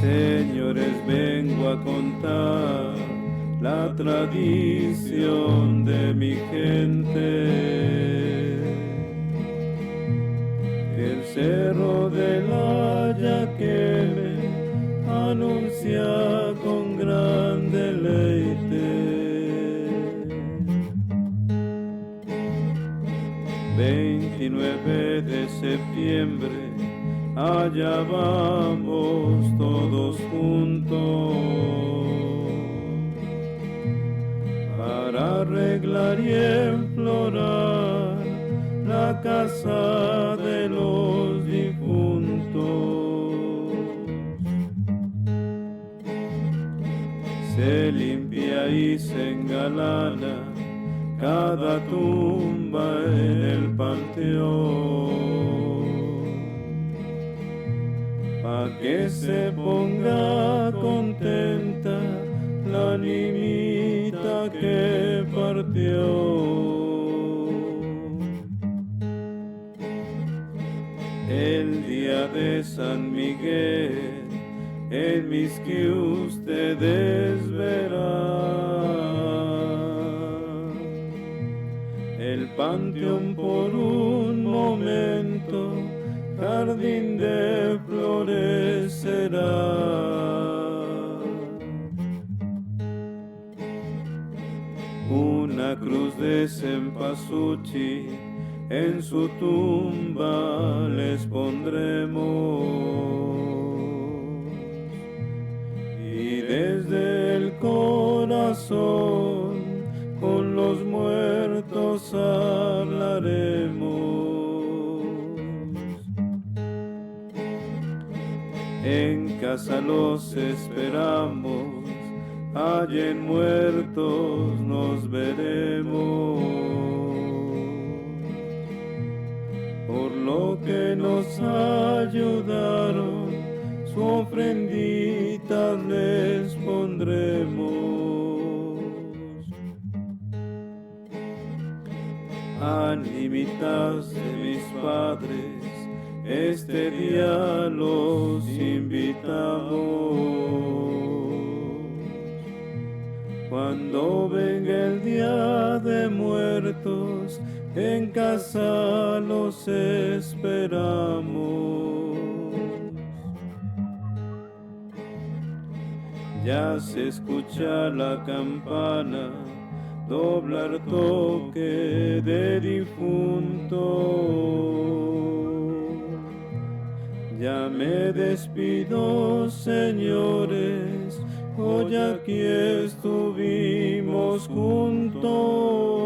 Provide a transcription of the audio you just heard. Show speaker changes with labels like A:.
A: Señores, vengo a contar la tradición de mi gente. El cerro de la Yaqueme anuncia con gran deleite. 29 de septiembre, allá vamos todos juntos para arreglar y enflorar la casa de los difuntos. Se limpia y se engalana cada tumba en el panteón, pa' que se ponga contenta la niñita que partió. El día de San Miguel, en mis que ustedes verán, el panteón por un momento, jardín de flores será. Una cruz de cempasúchil en su tumba les pondremos, y desde el corazón con los muertos hablaremos. En casa los esperamos, allí en muertos nos veremos. Por lo que nos ayudaron, su ofrendita les pondremos. Animitas de mis padres, este día los invitamos. Cuando venga el día de muertos, en casa los esperamos. Ya se escucha la campana doblar toque de difunto. Ya me despido, señores, hoy aquí estuvimos juntos.